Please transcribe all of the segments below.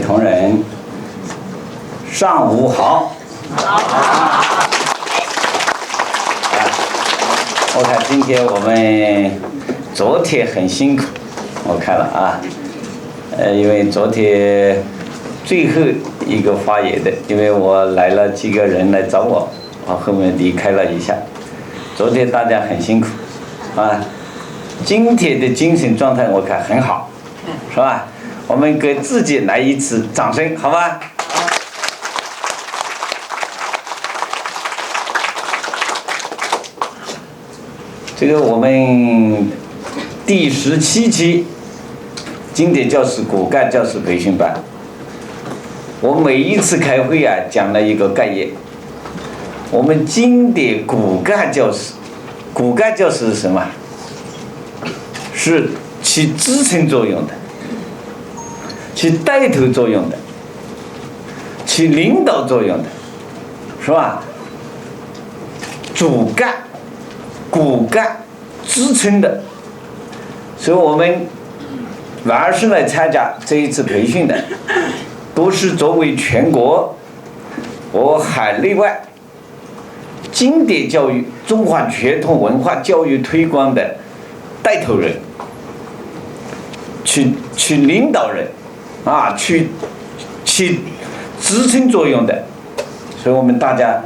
同仁，上午好。我看今天我们昨天很辛苦，我看了啊，因为昨天最后一个发言的，因为我来了几个人来找我，我后面离开了一下。昨天大家很辛苦，啊，今天的精神状态我看很好，是吧？我们给自己来一次掌声，好吧？这个我们第17期经典教师骨干教师培训班，我每一次开会啊讲了一个概念。我们经典骨干教师，骨干教师是什么？是起支撑作用的，起带头作用的，起领导作用的，是吧？主干、骨干支撑的，所以我们凡是来参加这一次培训的，都是作为全国和海内外经典教育、中华传统文化教育推广的带头人，去领导人，啊，去起支撑作用的，所以我们大家，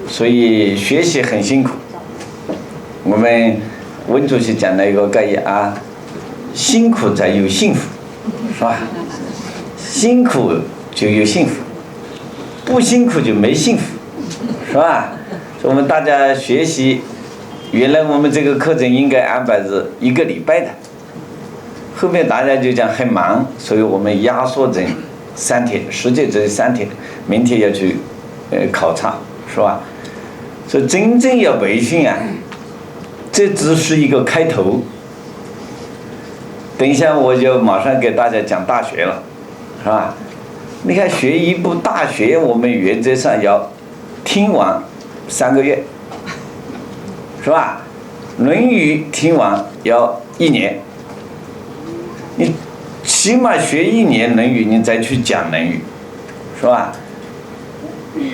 所以学习很辛苦。我们温主席讲了一个概念啊，辛苦才有幸福，是吧？辛苦就有幸福，不辛苦就没幸福。是吧？我们大家学习，原来我们这个课程应该安排是1个礼拜的，后面大家就讲很忙，所以我们压缩成3天，实际只有3天，明天要去考察，是吧？所以真正要培训啊，这只是一个开头。等一下我就马上给大家讲大学了，是吧？你看学一部大学，我们原则上要听完3个月，是吧？《论语》听完要1年，你起码学1年《论语》，你再去讲《论语》，是吧？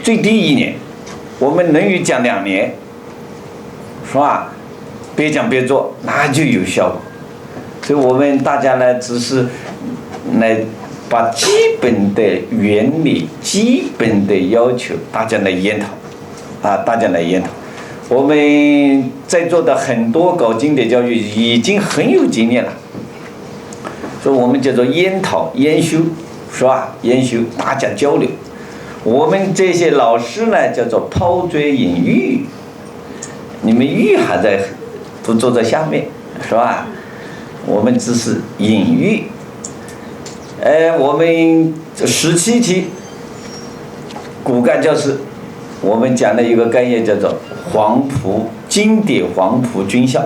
最低1年，我们《论语》讲2年，是吧？边讲边做，那就有效果。所以我们大家呢，只是来把基本的原理、基本的要求，大家来研讨，啊，大家来研讨。我们在座的很多搞经典教育已经很有经验了，所以我们叫做研讨、研修，是吧？研修，大家交流。我们这些老师呢，叫做抛砖引玉，你们玉还在，都坐在下面，是吧？我们只是引玉。我们17期骨干教师，我们讲的一个概念叫做黄埔经典黄埔军校，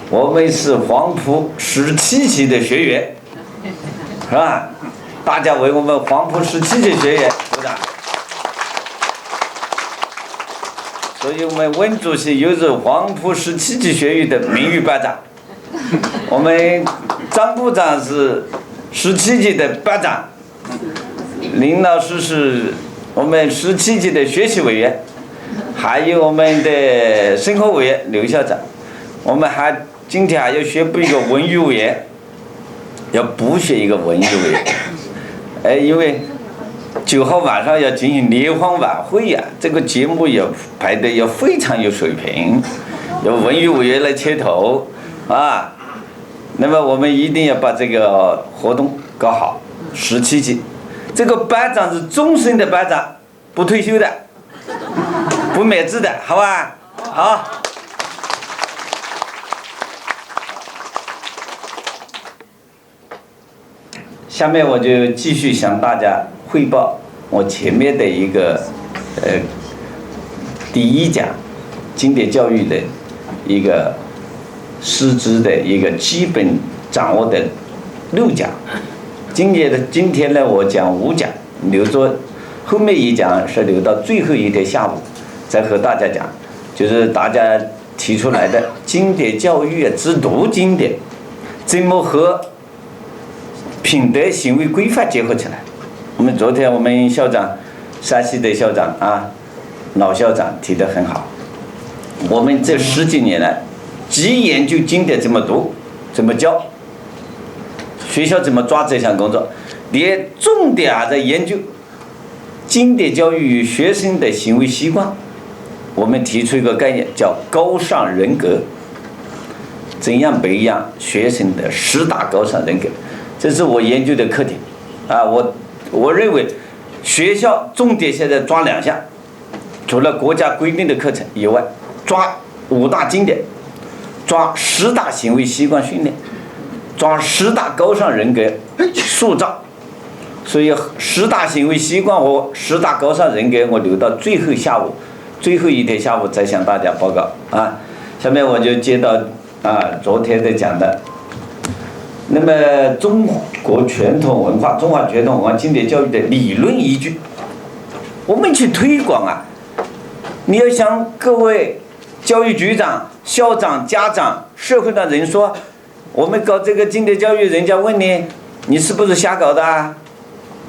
我们是黄埔17期的学员，是吧？大家为我们黄埔17期学员鼓掌。所以我们温主席又是黄埔17期学员的名誉班长，我们张部长是17级的班长，林老师是我们17级的学习委员，还有我们的生活委员刘校长，我们还今天还要宣布一个文娱委员，要补选一个文娱委员，因为9号晚上要进行联欢晚会呀，这个节目要排得要非常有水平，由文娱委员来牵头啊。那么我们一定要把这个活动搞好。17级，这个班长是终身的班长，不退休的，不免职的，好吧？好。下面我就继续向大家汇报我前面的一个第1讲经典教育的一个师资的一个基本掌握的6讲。今天呢，我讲5讲，留作后面1讲是留到最后一天下午再和大家讲，就是大家提出来的经典教育啊，只读经典，怎么和品德行为规范结合起来。昨天我们校长，山西的校长啊，老校长提得很好。我们这10几年来，既研究经典怎么读，怎么教，学校怎么抓这项工作，连重点在研究经典教育与学生的行为习惯。我们提出一个概念叫高尚人格，怎样培养学生的10大高尚人格，这是我研究的课题啊。我认为学校重点现在抓2项，除了国家规定的课程以外，抓5大经典，抓10大行为习惯训练，抓10大高尚人格塑造。所以10大行为习惯和10大高尚人格，我留到最后一天下午再向大家报告啊。下面我就接到昨天的讲的，那么中华传统文化经典教育的理论依据，我们去推广啊。你要向各位教育局长、校长、家长、社会上人说，我们搞这个经典教育，人家问你是不是瞎搞的啊？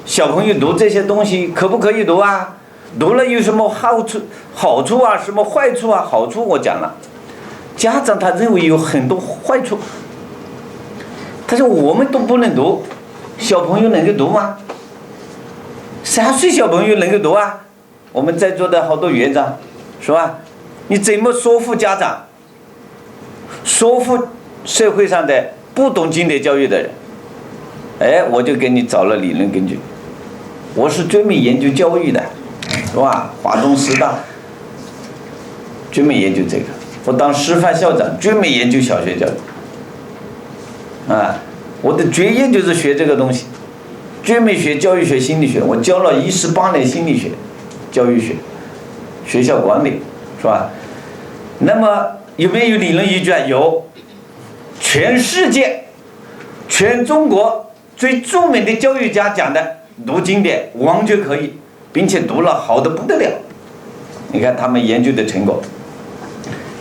小朋友读这些东西可不可以读啊？读了有什么好处啊？什么坏处啊？好处我讲了，家长他认为有很多坏处，他说我们都不能读，小朋友能够读吗？3岁小朋友能够读啊？我们在座的好多园长，是吧？你怎么说服家长，说服社会上的不懂经典教育的人？我就给你找了理论根据。我是专门研究教育的，是吧？华东师大专门研究这个，我当师范校长专门研究小学教育啊。我的专业就是学这个东西，专门学教育学、心理学。我教了18年心理学、教育学、学校管理，是吧？那么有没有理论依据啊？有，全世界、全中国最著名的教育家讲的，读经典完全可以，并且读了好的不得了。你看他们研究的成果，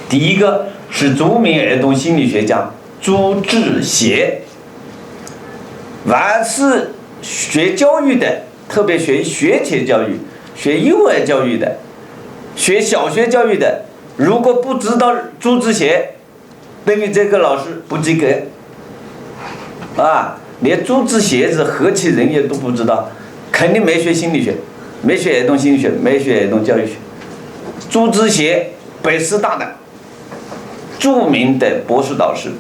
第一个是著名儿童心理学家朱志协，凡是学教育的，特别学学前教育、学幼儿教育的、学小学教育的，如果不知道朱志协，等于这个老师不及格啊！连朱志协是何其人也都不知道，肯定没学心理学，没学儿童心理学，没学儿童教育学。朱志协，北师大的著名的博士导师，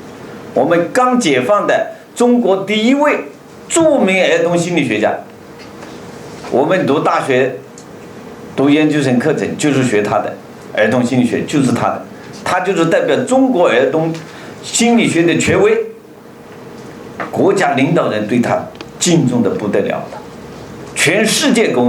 我们刚解放的中国第一位著名儿童心理学家。我们读大学、读研究生课程就是学他的儿童心理学，就是他的，他就是代表中国儿童心理学的权威。国家领导人对他敬重的不得了了，全世界公认。